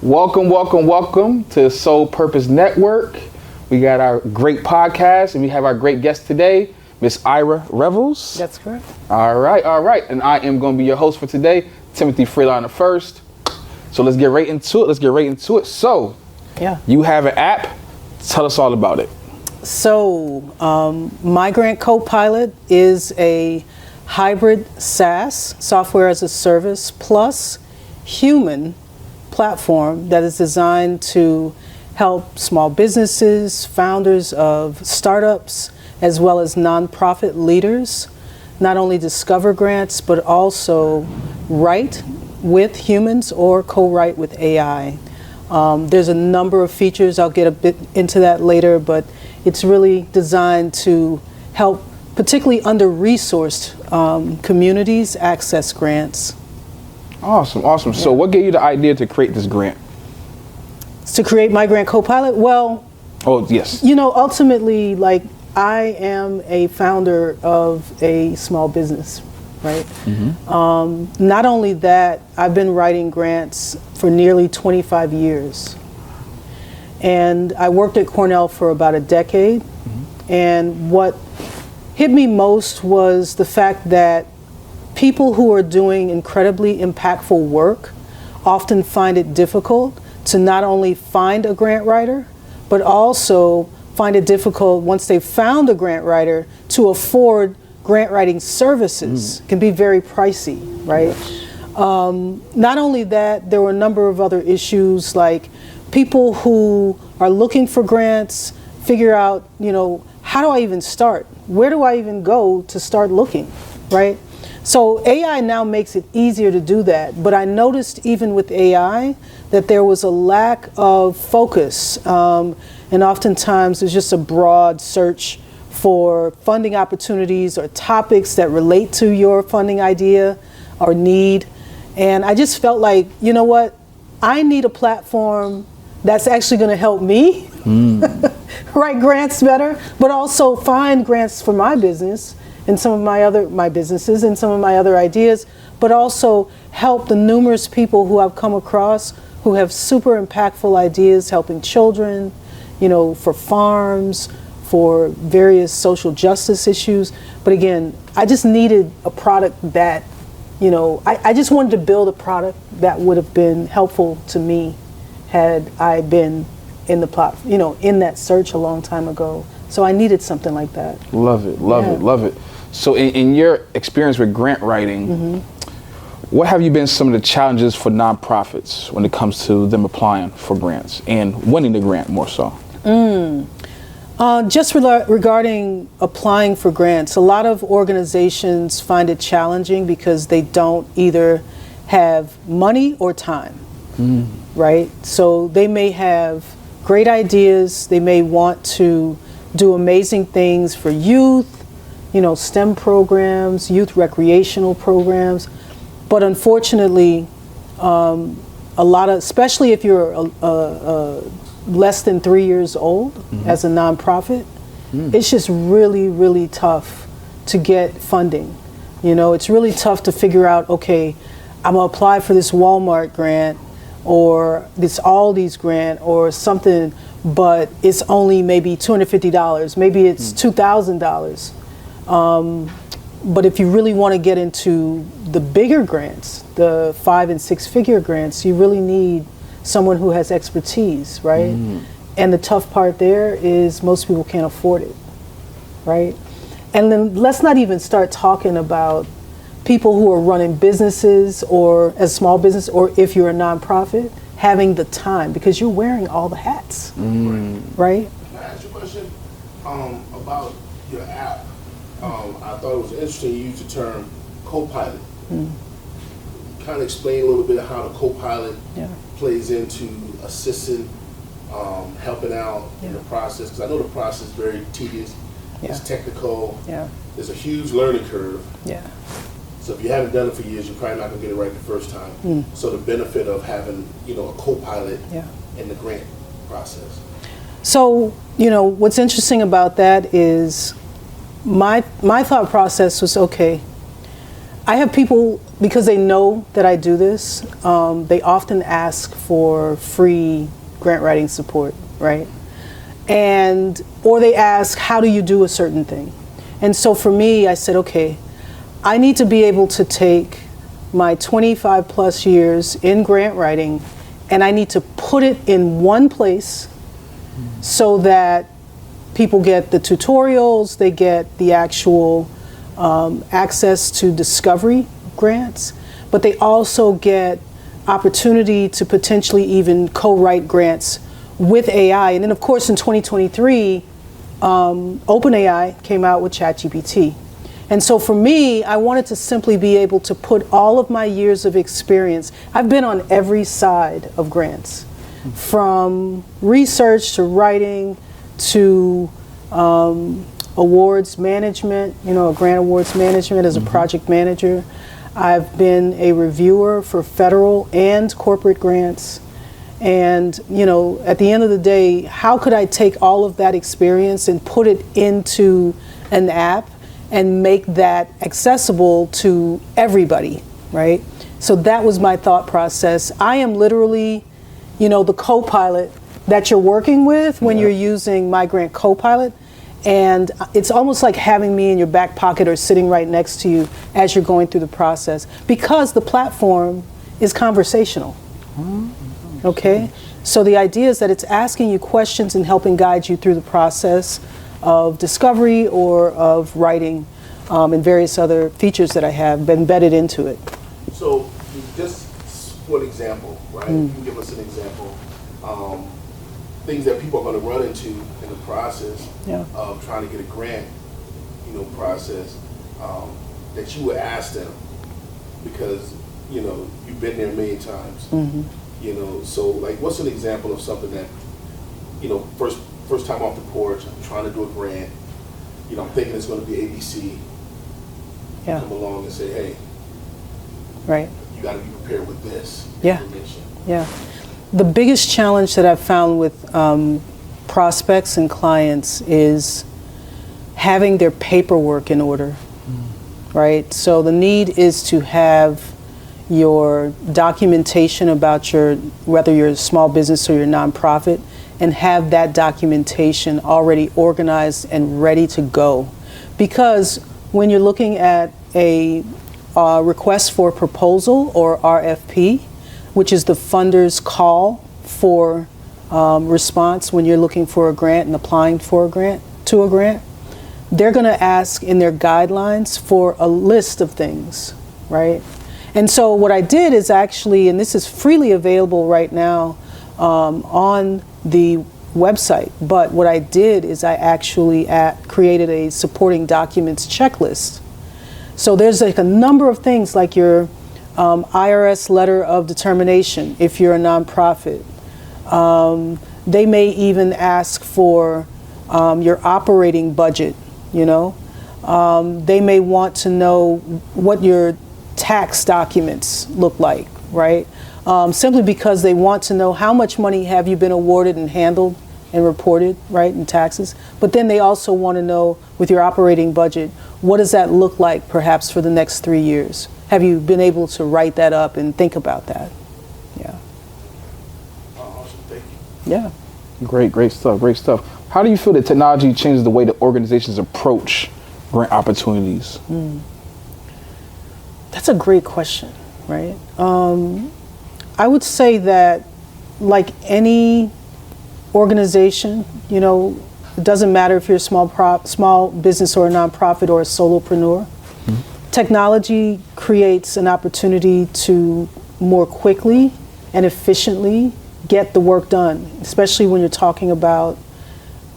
Welcome to Soul Purpose Network. We got our great podcast, and we have our great guest today, Miss Ira Revels. That's correct. All right. And I am going to be your host for today, Timothy Freeliner first. So let's get right into it. So, you have an app. Tell us all about it. So, My Grant Copilot is a hybrid SaaS, software as a service, plus human platform that is designed to help small businesses, founders of startups, as well as nonprofit leaders, not only discover grants, but also write with humans or co-write with AI. There's a number of features, I'll get a bit into that later, but it's really designed to help particularly under-resourced communities access grants. Awesome. Yeah. So what gave you the idea to create this grant? To create My Grant Copilot? Well, yes. Ultimately, I am a founder of a small business, right? Mm-hmm. Not only that, I've been writing grants for nearly 25 years. And I worked at Cornell for about a decade. Mm-hmm. And what hit me most was the fact that people who are doing incredibly impactful work often find it difficult to not only find a grant writer, but also find it difficult once they've found a grant writer to afford grant writing services. Can be very pricey, right? Yes. Not only that, there were a number of other issues, like people who are looking for grants figure out, how do I even start? Where do I even go to start looking, right? So AI now makes it easier to do that, but I noticed even with AI that there was a lack of focus, and oftentimes there's just a broad search for funding opportunities or topics that relate to your funding idea or need. And I just felt like, you know what, I need a platform that's actually going to help me write grants better, but also find grants for my business and some of my businesses and some of my other ideas, but also help the numerous people who I've come across who have super impactful ideas helping children, for farms, for various social justice issues. But again, I just needed a product that, I just wanted to build a product that would have been helpful to me had I been in the in that search a long time ago. So I needed something like that. Love it. So in your experience with grant writing, what have you been some of the challenges for nonprofits when it comes to them applying for grants and winning the grant more so? Just regarding applying for grants, a lot of organizations find it challenging because they don't either have money or time, right? So they may have great ideas, they may want to do amazing things for youth, STEM programs, youth recreational programs. But unfortunately, a lot of, especially if you're less than 3 years old as a nonprofit, it's just really, really tough to get funding. It's really tough to figure out, okay, I'm gonna apply for this Walmart grant or this Aldi's grant or something, but it's only maybe $250, maybe it's $2,000. But if you really want to get into the bigger grants, the 5 and 6 figure grants, you really need someone who has expertise, right? And the tough part there is most people can't afford it, right? And then let's not even start talking about people who are running businesses or as small business, or if you're a nonprofit, having the time, because you're wearing all the hats, right? Can I ask you a question about your app? I thought it was interesting you used the term co-pilot. Kind of explain a little bit how the co-pilot plays into assisting, helping out in the process, because I know the process is very tedious, it's technical, there's a huge learning curve. So if you haven't done it for years, you're probably not going to get it right the first time. So the benefit of having, a co-pilot in the grant process. So, what's interesting about that is my thought process was, okay, I have people, because they know that I do this, they often ask for free grant writing support, right? Or they ask, how do you do a certain thing? And so for me, I said, okay, I need to be able to take my 25 plus years in grant writing, and I need to put it in one place so that people get the tutorials, they get the actual access to discovery grants, but they also get opportunity to potentially even co-write grants with AI. And then of course in 2023, OpenAI came out with ChatGPT. And so for me, I wanted to simply be able to put all of my years of experience. I've been on every side of grants, from research to writing to awards management, grant awards management as a project manager. I've been a reviewer for federal and corporate grants. And, at the end of the day, how could I take all of that experience and put it into an app and make that accessible to everybody, right? So that was my thought process. I am literally, the co-pilot that you're working with when you're using My Grant Copilot. And it's almost like having me in your back pocket or sitting right next to you as you're going through the process, because the platform is conversational. Okay? So the idea is that it's asking you questions and helping guide you through the process of discovery or of writing, and various other features that I have embedded into it. So just for an example, right? You can give us an example. Things that people are going to run into in the process of trying to get a grant, process, that you would ask them, because, you've been there a million times. So like, what's an example of something that, first time off the porch, I'm trying to do a grant, I'm thinking it's going to be ABC. Come along and say, hey, right, you got to be prepared with this information. The biggest challenge that I've found with prospects and clients is having their paperwork in order, right? So the need is to have your documentation about whether you're a small business or you're a nonprofit, and have that documentation already organized and ready to go. Because when you're looking at a request for proposal, or RFP, which is the funder's call for response when you're looking for a grant and applying for a grant, they're going to ask in their guidelines for a list of things, right? And so what I did is actually, and this is freely available right now on the website, but what I did is I actually created a supporting documents checklist. So there's like a number of things, like your IRS letter of determination if you're a nonprofit. They may even ask for your operating budget, They may want to know what your tax documents look like, right? Simply because they want to know how much money have you been awarded and handled and reported, right, in taxes. But then they also want to know, with your operating budget, what does that look like perhaps for the next 3 years? Have you been able to write that up and think about that? Awesome, thank you. Yeah. Great stuff. How do you feel that technology changes the way that organizations approach grant opportunities? That's a great question, right? I would say that, like any organization, it doesn't matter if you're a small business or a nonprofit or a solopreneur. Technology creates an opportunity to more quickly and efficiently get the work done, especially when you're talking about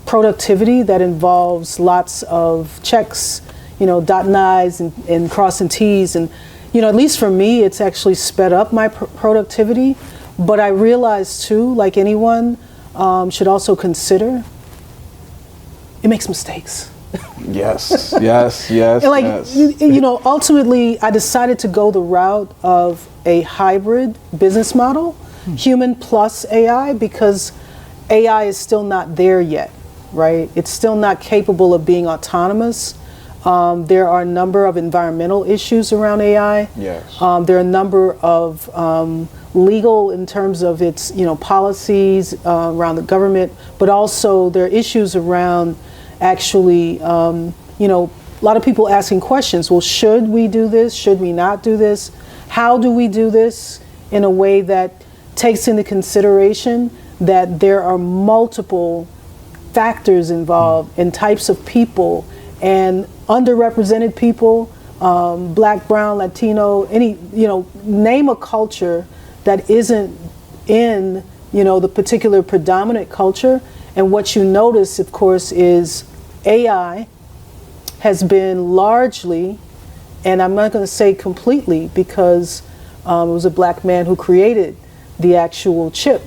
productivity that involves lots of checks, dotting I's and crossing T's. And, at least for me, it's actually sped up my productivity. But I realize too, like anyone should also consider, it makes mistakes. Yes. Ultimately, I decided to go the route of a hybrid business model, human plus AI, because AI is still not there yet, right? It's still not capable of being autonomous. There are a number of environmental issues around AI. Yes. There are a number of legal in terms of its, policies around the government, but also there are issues around actually, a lot of people asking questions. Well, should we do this? Should we not do this? How do we do this in a way that takes into consideration that there are multiple factors involved and types of people and underrepresented people, Black, brown, Latino, name a culture that isn't in, the particular predominant culture. And what you notice, of course, is AI has been largely, and I'm not going to say completely, because it was a Black man who created the actual chip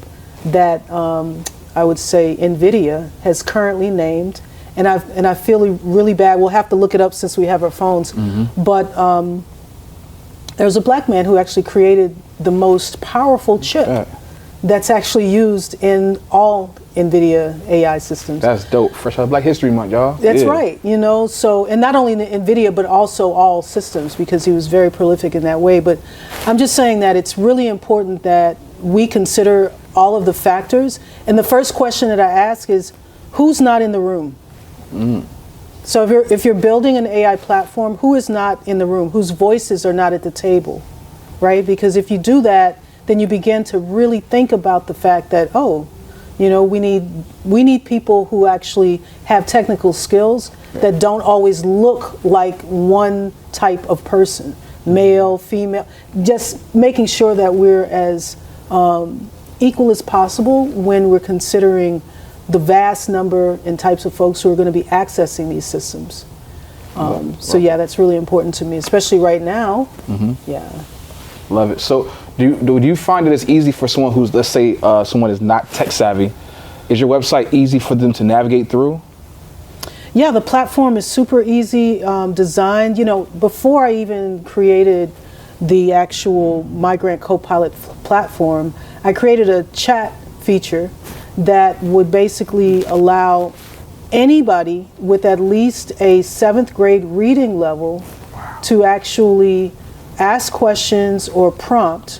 that I would say NVIDIA has currently named. And I feel really bad. We'll have to look it up since we have our phones. But there's a Black man who actually created the most powerful chip that's actually used in all NVIDIA AI systems. That's dope. Fresh out of Black History Month, y'all. That's right. So, and not only in NVIDIA, but also all systems, because he was very prolific in that way. But I'm just saying that it's really important that we consider all of the factors. And the first question that I ask is, who's not in the room? So if you're building an AI platform, who is not in the room? Whose voices are not at the table, right? Because if you do that, then you begin to really think about the fact that, we need people who actually have technical skills that don't always look like one type of person, male, female. Just making sure that we're as equal as possible when we're considering the vast number and types of folks who are going to be accessing these systems. So that's really important to me, especially right now. Yeah. Love it. So do you find that it's easy for someone who's, let's say, someone is not tech savvy? Is your website easy for them to navigate through? Yeah, the platform is super easy designed. Before I even created the actual Migrant Copilot platform, I created a chat feature that would basically allow anybody with at least a 7th grade reading level to actually ask questions or prompt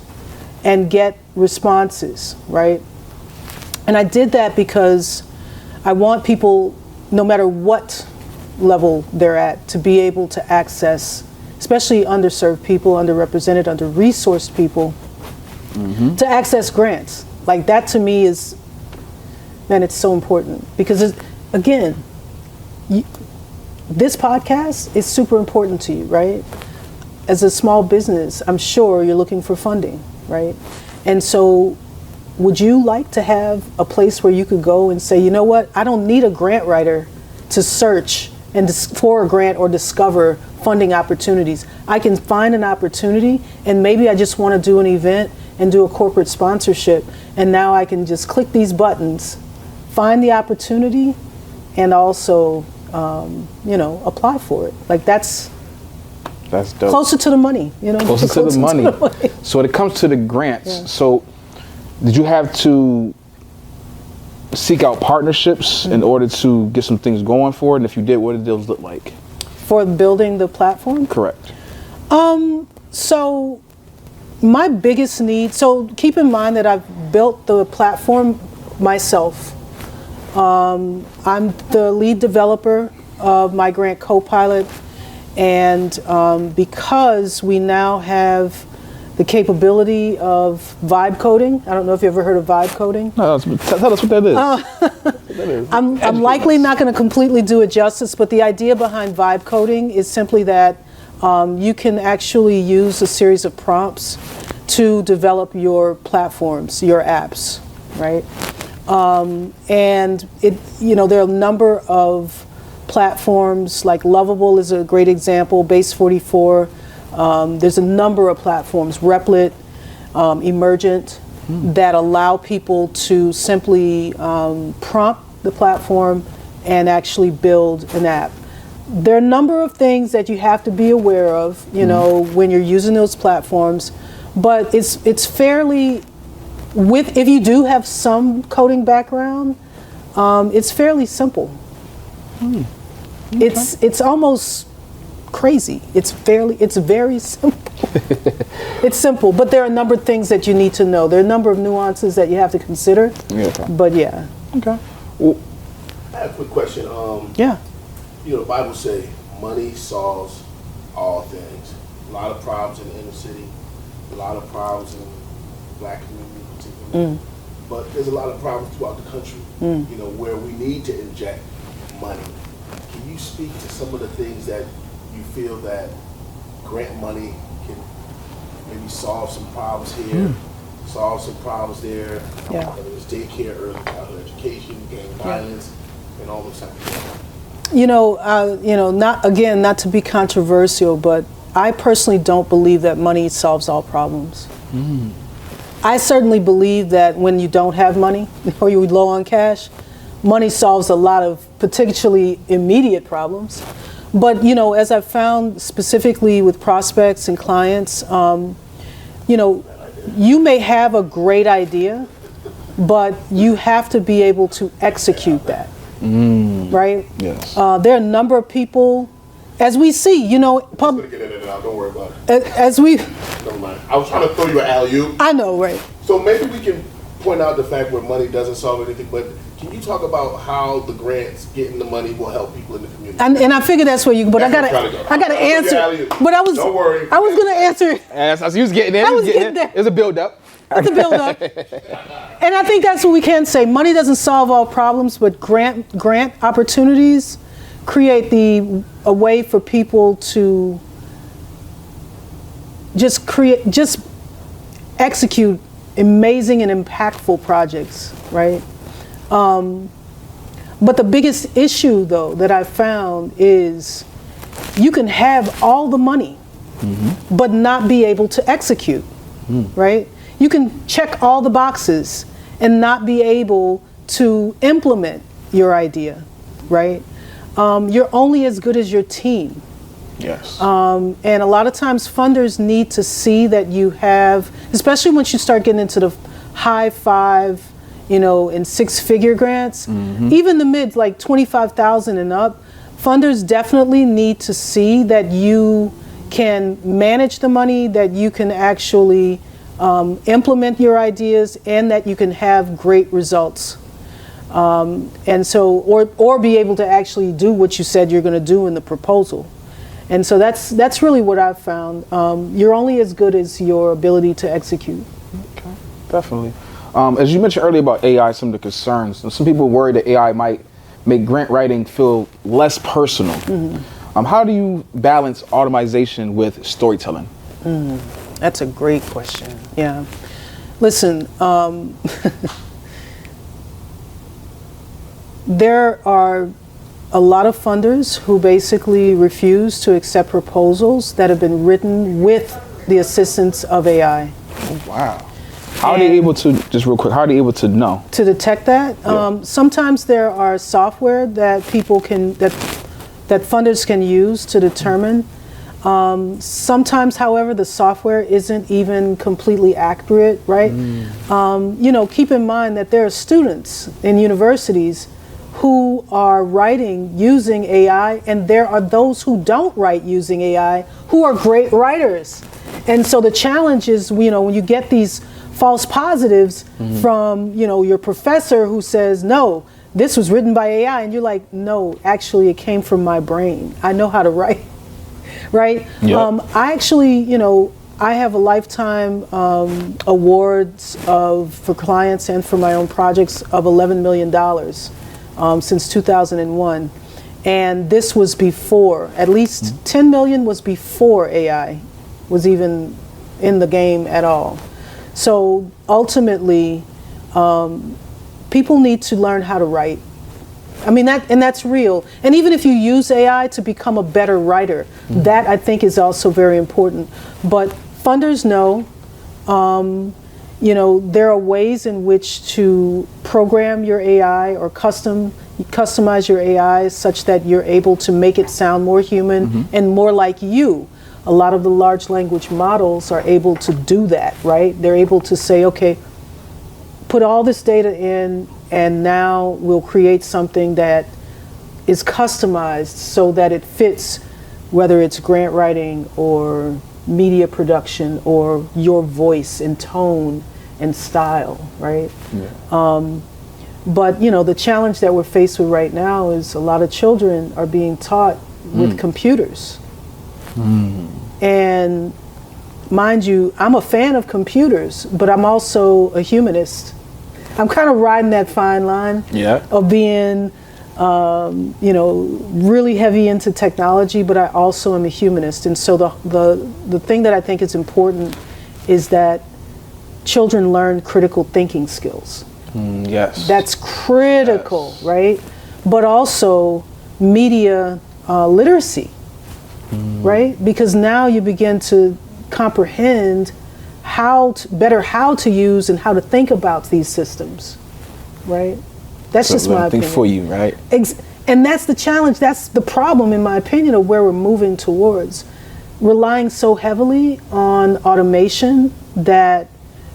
and get responses, right? And I did that because I want people, no matter what level they're at, to be able to access, especially underserved people, underrepresented, under-resourced people, to access grants. Like that to me is, man, it's so important because, this podcast is super important to you, right? As a small business, I'm sure you're looking for funding, right? And so would you like to have a place where you could go and say, you know what, I don't need a grant writer to search for a grant or discover funding opportunities. I can find an opportunity and maybe I just want to do an event and do a corporate sponsorship. And now I can just click these buttons, find the opportunity, and also, apply for it. Like that's dope. Closer to the money, Closer to the money. So when it comes to the grants, so did you have to seek out partnerships in order to get some things going for it? And if you did, what did those look like? For building the platform? Correct. So my biggest need, so keep in mind that I've built the platform myself. I'm the lead developer of Migrant Copilot, and because we now have the capability of vibe coding. I don't know if you ever heard of vibe coding. No, tell us what that is. I'm likely not going to completely do it justice, but the idea behind vibe coding is simply that you can actually use a series of prompts to develop your platforms, your apps, right? And there are a number of platforms, like Lovable is a great example, Base 44. There's a number of platforms, Replit, Emergent, that allow people to simply prompt the platform and actually build an app. There are a number of things that you have to be aware of, when you're using those platforms, but it's fairly, if you do have some coding background, it's fairly simple. Okay. It's almost crazy. It's very simple. It's simple, but there are a number of things that you need to know. There are a number of nuances that you have to consider. Yeah. Okay. But yeah. Okay. Well, I have a quick question. Yeah. You know, the Bible say money solves all things. A lot of problems in the inner city, a lot of problems in the black community in particular. But there's a lot of problems throughout the country, you know, where we need to inject money. Can you speak to some of the things that you feel that grant money can maybe solve some problems here, solve some problems there, Yeah. whether it's daycare, early childhood education, gang violence, and all those types of things? Not to be controversial, but I personally don't believe that money solves all problems. I certainly believe that when you don't have money or you're low on cash, money solves a lot of potentially immediate problems. But, as I've found specifically with prospects and clients, you may have a great idea, but you have to be able to execute that. Right? yes. There are a number of people, as we see, I'm gonna get into that. Don't worry about it. as we, Never mind. I was trying to throw you an alley-oop. I know, right? So maybe we can point out the fact where money doesn't solve anything, but can you talk about how the grants, getting the money, will help people in the community? And I figured that's where you, but That's I where I'm gotta trying to go. answer. Alley-oop. But Don't worry. I was gonna answer. As you was getting in, I was getting there. It was a build-up. It's a build up. And I think that's what we can say. Money doesn't solve all problems, but grant opportunities create a way for people to just execute amazing and impactful projects, right? But the biggest issue, though, that I've found is you can have all the money, but not be able to execute, right? You can check all the boxes and not be able to implement your idea, right? You're only as good as your team. Yes. And a lot of times funders need to see that you have, especially once you start getting into the high five, and six-figure grants, even the mid, like 25,000 and up, funders definitely need to see that you can manage the money, that you can actually implement your ideas, and that you can have great results. And so, or be able to actually do what you said you're going to do in the proposal. And so that's really what I've found. You're only as good as your ability to execute. Okay, definitely. As you mentioned earlier about AI, some of the concerns, some people worry that AI might make grant writing feel less personal. How do you balance automation with storytelling? That's a great question. Yeah. Listen, there are a lot of funders who basically refuse to accept proposals that have been written with the assistance of AI. Oh, wow. How are they able to, just real quick, how are they able to know? To detect that? Yeah. Sometimes there are software that people can, that funders can use to determine. Sometimes, however, the software isn't even completely accurate, right? Keep in mind that there are students in universities who are writing using AI, and there are those who don't write using AI who are great writers. And so the challenge is, when you get these false positives from, your professor who says, no, this was written by AI, and you're like, no, actually it came from my brain. I know how to write, right? Yep. I actually, I have a lifetime awards for clients and for my own projects of $11 million since 2001. And this was before, at least 10 million was before AI was even in the game at all. So ultimately, people need to learn how to write. I mean, that's real. And even if you use AI to become a better writer, that I think is also very important. But funders know, there are ways in which to program your AI or customize your AI such that you're able to make it sound more human and more like you. A lot of the large language models are able to do that, right? They're able to say, okay, put all this data in, and now we'll create something that is customized so that it fits whether it's grant writing or media production or your voice and tone and style, right? Yeah. But the challenge that we're faced with right now is a lot of children are being taught with computers. And mind you, I'm a fan of computers, but I'm also a humanist. I'm kind of riding that fine line of being, really heavy into technology, but I also am a humanist. And so the thing that I think is important is that children learn critical thinking skills. Yes. That's critical, right? But also media literacy, right? Because now you begin to comprehend how to use and how to think about these systems, right? That's So just my think opinion. for you, right? And that's the challenge. That's the problem, in my opinion, of where we're moving towards. Relying so heavily on automation that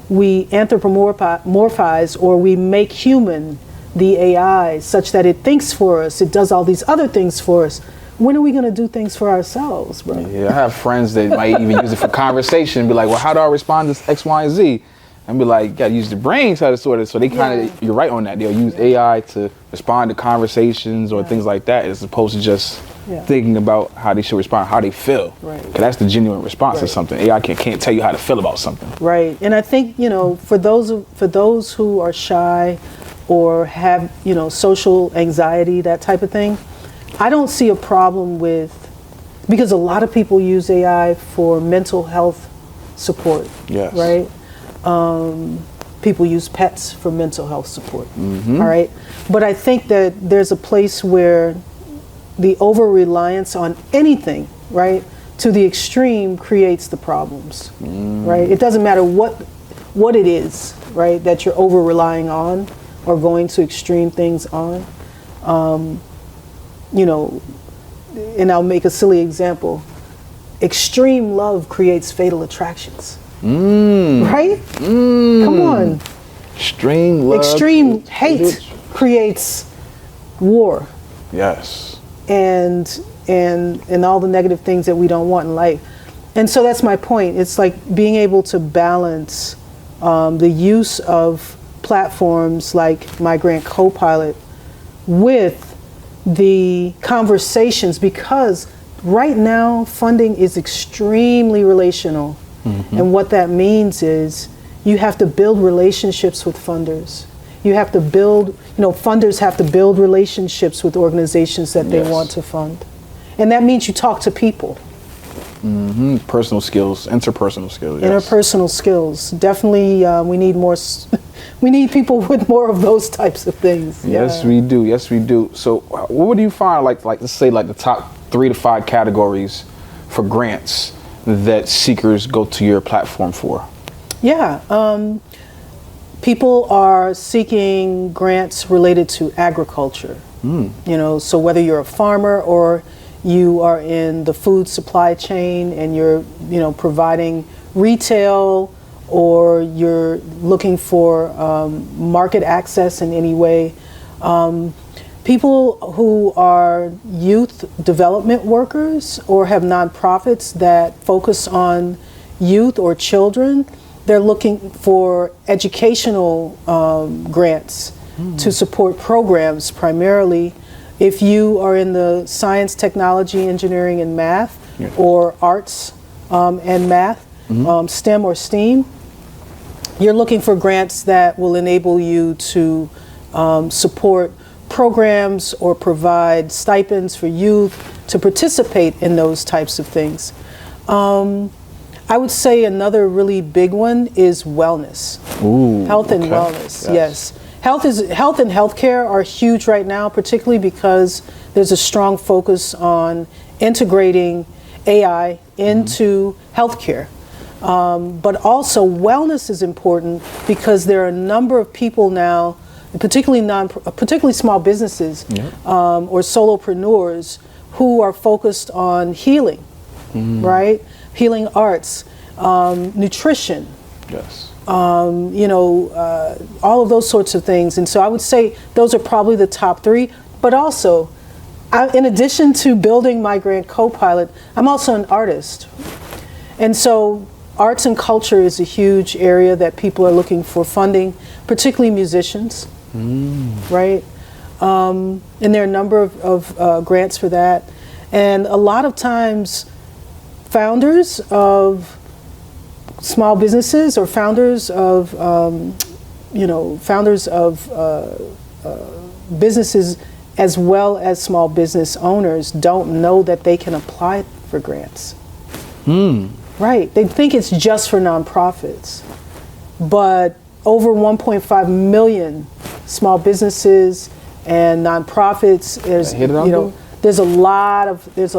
we anthropomorphize or we make human the AI such that it thinks for us, it does all these other things for us. When are we going to do things for ourselves, bro? Yeah, I have friends that might even use it for conversation and be like, well, how do I respond to X, Y, and Z? And be like, gotta use the brain side of sort of. So they kind of, you're right on that. They'll use AI to respond to conversations or things like that, as opposed to just thinking about how they should respond, how they feel. Right. Because that's the genuine response to something. AI can't tell you how to feel about something. Right. And I think, for those who are shy or have, social anxiety, that type of thing, I don't see a problem because a lot of people use AI for mental health support. Yes. Right? People use pets for mental health support. All right. But I think that there's a place where the over-reliance on anything, right, to the extreme creates the problems, right? It doesn't matter what it is, right, that you're over-relying on or going to extreme things on. And I'll make a silly example. Extreme love creates fatal attractions. Right? Come on. Extreme hate creates war. Yes. And all the negative things that we don't want in life. And so that's my point. It's like being able to balance the use of platforms like My Grant Copilot with the conversations, because right now funding is extremely relational. And what that means is you have to build relationships with funders. You have to build, funders have to build relationships with organizations that they want to fund. And that means you talk to people. Personal skills, interpersonal skills. Interpersonal skills. Definitely, we need more, we need people with more of those types of things. Yes, we do. Yes, we do. So what do you find, like let's say like the top 3 to 5 categories for grants that seekers go to your platform for? Yeah. People are seeking grants related to agriculture. So whether you're a farmer or you are in the food supply chain and you're, providing retail, or you're looking for market access in any way. People who are youth development workers or have nonprofits that focus on youth or children, they're looking for educational grants to support programs primarily. If you are in the science, technology, engineering, and math, or arts and math, STEM or STEAM, you're looking for grants that will enable you to support programs or provide stipends for youth to participate in those types of things. I would say another really big one is wellness. Health and wellness, yes. Health and healthcare are huge right now, particularly because there's a strong focus on integrating AI into healthcare. But also wellness is important because there are a number of people now, particularly small businesses or solopreneurs, who are focused on healing, right? Healing arts, nutrition. Yes. All of those sorts of things. And so I would say those are probably the top 3. But also, in addition to building my grant co-pilot, I'm also an artist. And so arts and culture is a huge area that people are looking for funding, particularly musicians, right? And there are a number of grants for that. And a lot of times, founders of small businesses or founders of, businesses as well as small business owners don't know that they can apply for grants. Right. They think it's just for nonprofits. But over 1.5 million small businesses and nonprofits, there's a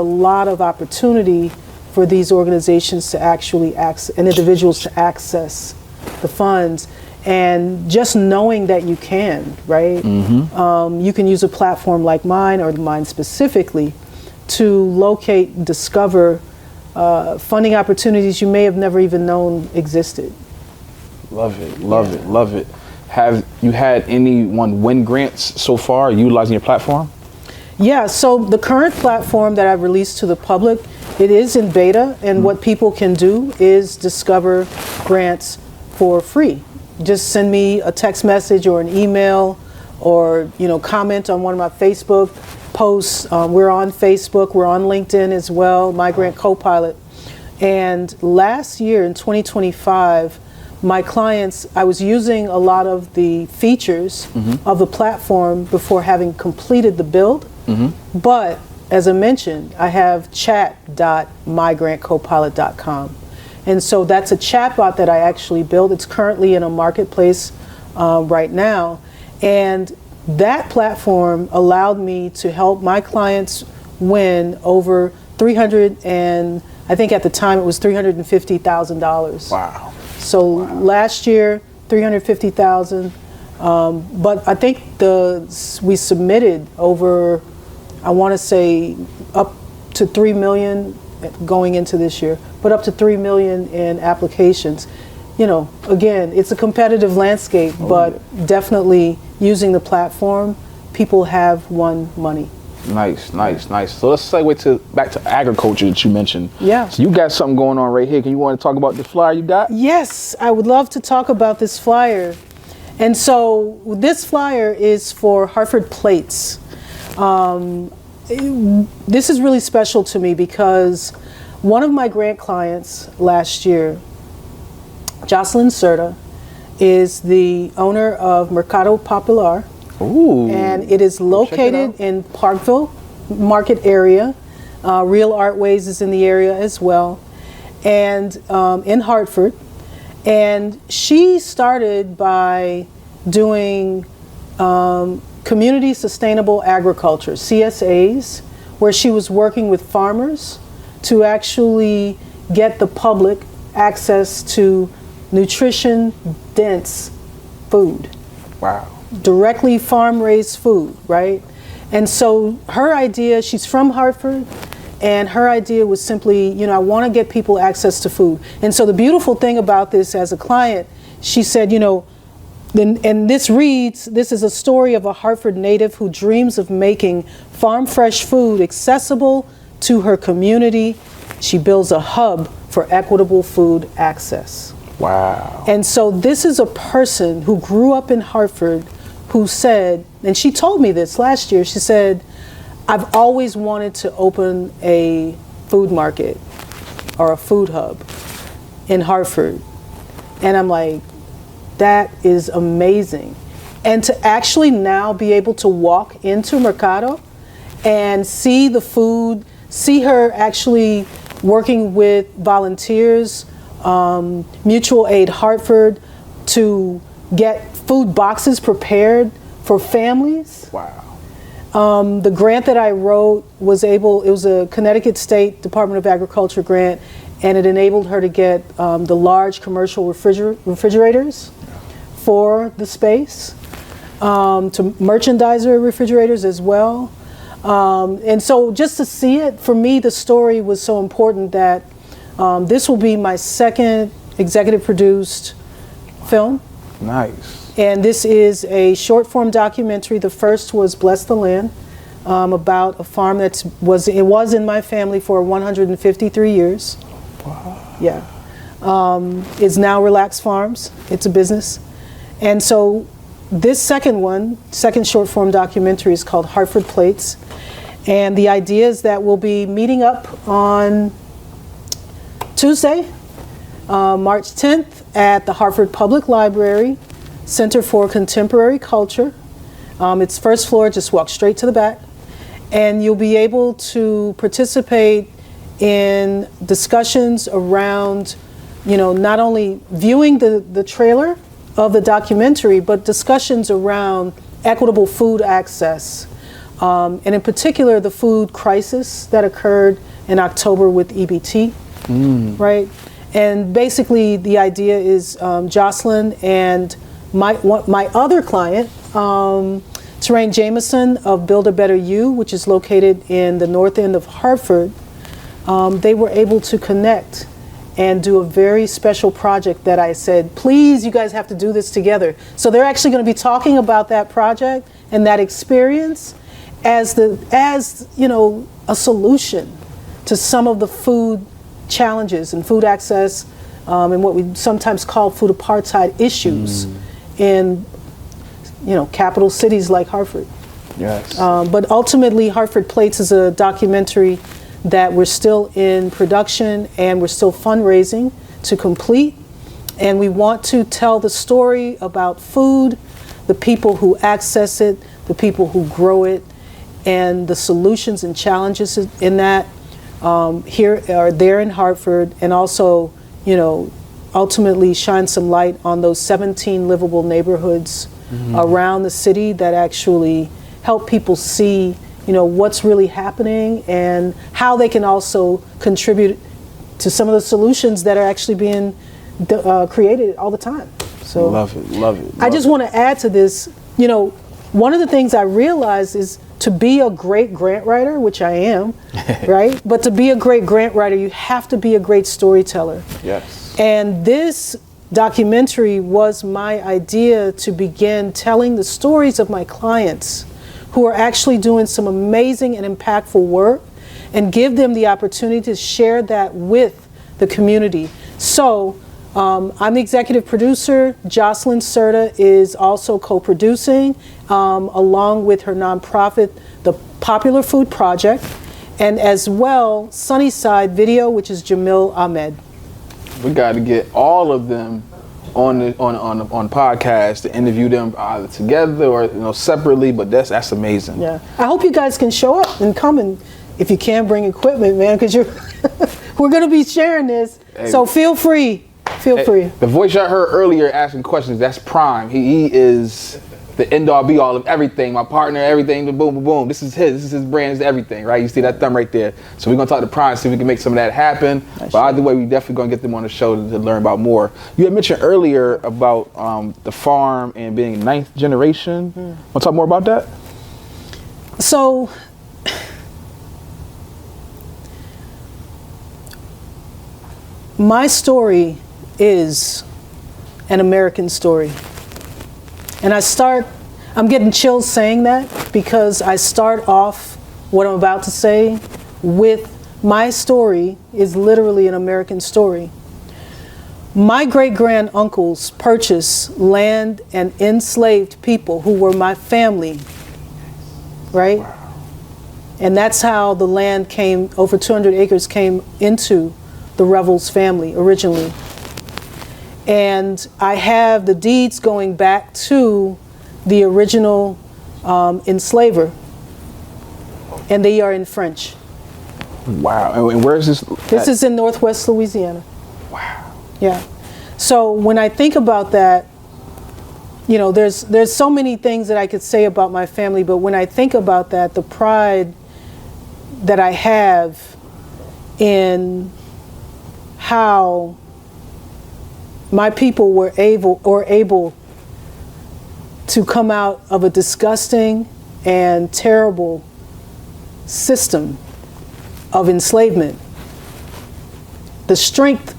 lot of opportunity for these organizations to actually access, and individuals to access the funds. And just knowing that you can, right? You can use a platform like mine, or mine specifically, to locate, discover funding opportunities you may have never even known existed. Love it, love it. Have you had anyone win grants so far utilizing your platform? Yeah, so the current platform that I've released to the public, it is in beta, and what people can do is discover grants for free. Just send me a text message or an email, or comment on one of my Facebook posts. We're on Facebook, we're on LinkedIn as well, My Grant Co-Pilot. And last year in 2025, my clients, I was using a lot of the features of the platform before having completed the build. But as I mentioned, I have chat.mygrantcopilot.com. And so that's a chatbot that I actually built. It's currently in a marketplace right now. And that platform allowed me to help my clients win over I think at the time it was $350,000. Wow. So last year, $350,000. But I think we submitted over, I want to say, up to 3 million going into this year, but up to 3 million in applications. Again, it's a competitive landscape, but definitely using the platform, people have won money. Nice. So let's segue back to agriculture that you mentioned. Yeah. So you got something going on right here. Can you want to talk about the flyer you got? Yes, I would love to talk about this flyer. And so this flyer is for Hartford Plates. This is really special to me because one of my grant clients last year, Jocelyn Serta, is the owner of Mercado Popular. Ooh. And it is located in Parkville market area. Real Artways is in the area as well, and in Hartford. And she started by doing community sustainable agriculture, CSAs, where she was working with farmers to actually get the public access to nutrition-dense food. Wow. Directly farm-raised food, right? And so her idea, she's from Hartford, and her idea was simply, I want to get people access to food. And so the beautiful thing about this as a client, she said, and this reads, this is a story of a Hartford native who dreams of making farm-fresh food accessible to her community. She builds a hub for equitable food access. Wow. And so this is a person who grew up in Hartford who said, and she told me this last year, she said, I've always wanted to open a food market or a food hub in Hartford. And I'm like, that is amazing. And to actually now be able to walk into Mercado and see the food, see her actually working with volunteers, Mutual Aid Hartford, to get food boxes prepared for families. Wow. The grant that I wrote it was a Connecticut State Department of Agriculture grant, and it enabled her to get the large commercial refrigerators for the space, to merchandiser refrigerators as well. And so just to see it, for me, the story was so important that this will be my second executive produced film. Nice. And this is a short form documentary. The first was Bless the Land, about a farm that was in my family for 153 years. Wow. Yeah. Is now Relax Farms. It's a business. And so this second short form documentary is called Hartford Plates. And the idea is that we'll be meeting up on Tuesday, March 10th at the Hartford Public Library Center for Contemporary Culture. It's first floor, just walk straight to the back. And you'll be able to participate in discussions around, not only viewing the trailer of the documentary, but discussions around equitable food access. And in particular, the food crisis that occurred in October with EBT, right? And basically, the idea is Jocelyn and my other client, Terrain Jameson of Build a Better You, which is located in the north end of Hartford, they were able to connect and do a very special project that I said, please, you guys have to do this together. So they're actually going to be talking about that project and that experience as a solution to some of the food challenges and food access and what we sometimes call food apartheid issues in capital cities like Hartford. Yes. But ultimately, Hartford Plates is a documentary that we're still in production and we're still fundraising to complete. And we want to tell the story about food, the people who access it, the people who grow it, and the solutions and challenges in that here or there in Hartford, and also, ultimately shine some light on those 17 livable neighborhoods around the city that actually help people see, what's really happening and how they can also contribute to some of the solutions that are actually being created all the time. So love it. I just want to add to this, one of the things I realized is to be a great grant writer, which I am, right? But to be a great grant writer, you have to be a great storyteller. Yes. And this documentary was my idea to begin telling the stories of my clients who are actually doing some amazing and impactful work, and give them the opportunity to share that with the community. So I'm the executive producer. Jocelyn Serta is also co-producing along with her nonprofit, the Popular Food Project, and as well Sunnyside Video, which is Jamil Ahmed. We got to get all of them on podcast to interview them either together or separately. But that's amazing. Yeah, I hope you guys can show up and come, and if you can, bring equipment, man, because we're gonna be sharing this. Hey, so feel free. The voice y'all heard earlier asking questions, that's Pryme. He is the end all be all of everything. My partner, everything, boom, boom, boom. This is his brand, is everything, right? You see that thumb right there. So we're gonna talk to Pryme, see if we can make some of that happen. But either way, we definitely gonna get them on the show to learn about more. You had mentioned earlier about the farm and being 9th generation. Want to talk more about that? So my story is an American story. And I'm getting chills saying that because I start off what I'm about to say with my story is literally an American story. My great-grand-uncles purchased land and enslaved people who were my family, right? Wow. And that's how the land came, over 200 acres came into the Revels family originally. And I have the deeds going back to the original enslaver, and they are in French. Wow. And where is this? This is in Northwest Louisiana. Wow. Yeah. So when I think about that, there's so many things that I could say about my family, but when I think about that, the pride that I have in how my people were able to come out of a disgusting and terrible system of enslavement. The strength,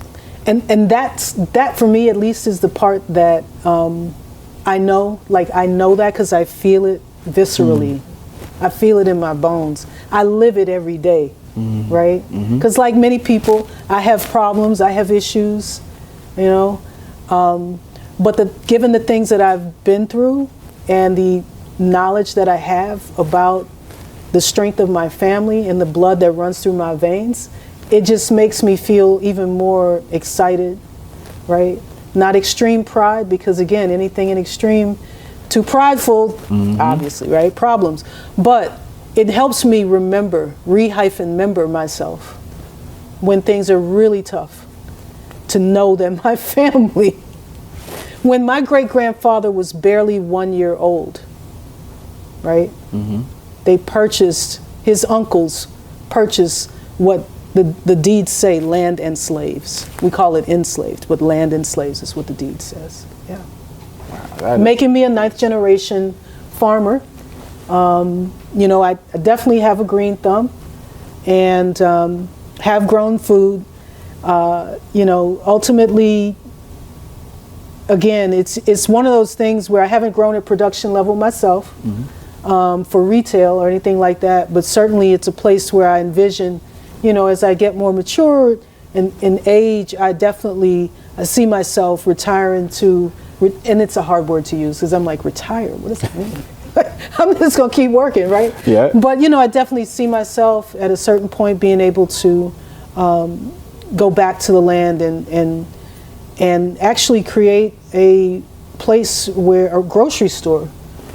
and that for me at least is the part that I know that because I feel it viscerally. I feel it in my bones. I live it every day, right? Because like many people, I have problems, I have issues, you know. But given the things that I've been through and the knowledge that I have about the strength of my family and the blood that runs through my veins, it just makes me feel even more excited, right? Not extreme pride, because again, anything in extreme, too prideful, obviously, right? Problems. But it helps me remember myself when things are really tough, to know that my family, when my great-grandfather was barely 1 year old, right? They purchased, his uncles purchased what the deeds say, land and slaves. We call it enslaved, but land and slaves is what the deed says. Yeah. Wow, making me a 9th generation farmer. You know, I definitely have a green thumb and have grown food. You know, ultimately, again, it's one of those things where I haven't grown at production level myself for retail or anything like that, but certainly it's a place where I envision, you know, as I get more mature in age, I see myself retiring to, and it's a hard word to use because I'm like, retire, what does that mean? I'm just gonna keep working, right? Yeah. But you know, I definitely see myself at a certain point being able to go back to the land and actually create a place a grocery store,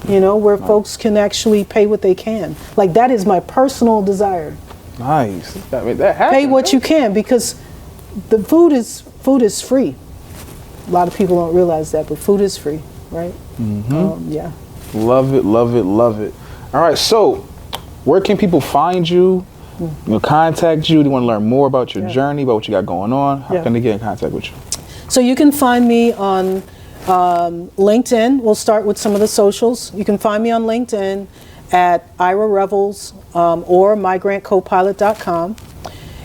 you know, where folks can actually pay what they can. Like, that is my personal desire. Nice. That happened, Pay what you can, because the food is free. A lot of people don't realize that, but food is free, right? Yeah. Love it, love it, love it. All right, so where can people find you? You know, contact you? They want to learn more about your journey, about what you got going on. How can they get in contact with you? So you can find me on LinkedIn. We'll start with some of the socials. You can find me on LinkedIn at Ira Revels or migrantcopilot.com.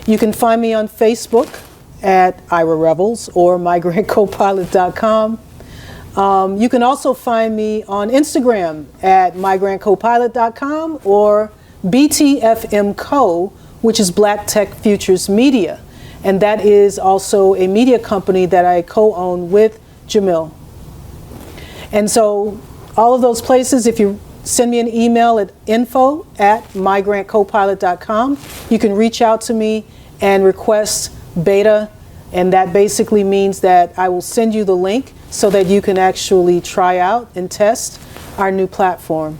You can find me on Facebook at Ira Revels or migrantcopilot.com. You can also find me on Instagram at migrantcopilot.com or BTFMco, which is Black Tech Futures Media. And that is also a media company that I co-own with Jamil. And so all of those places, if you send me an email at info@migrantcopilot.com, you can reach out to me and request beta. And that basically means that I will send you the link so that you can actually try out and test our new platform.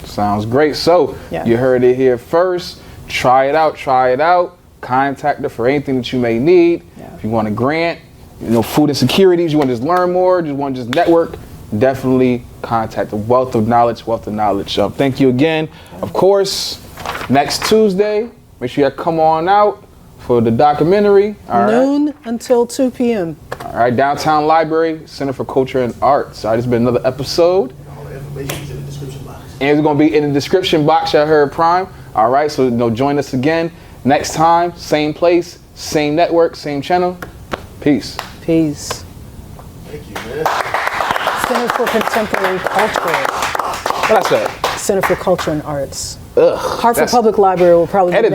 Sounds great. So you heard it here first. Try it out, try it out. Contact her for anything that you may need. If you want a grant, you know, food insecurities, you want to just learn more, you want to just network, definitely contact the Wealth of Knowledge. Thank you again. Of course, next Tuesday, make sure you come on out for the documentary. Noon until 2 p.m. All right, Downtown Library, Center for Culture and Arts. All right, this has been another episode. All the information is in the description box. And it's going to be in the description box. Y'all heard Pryme. All right, so join us again next time, same place, same network, same channel. Peace. Peace. Thank you, man. Center for Contemporary Culture. What I said? Center for Culture and Arts. Ugh. Hartford Public Library will probably be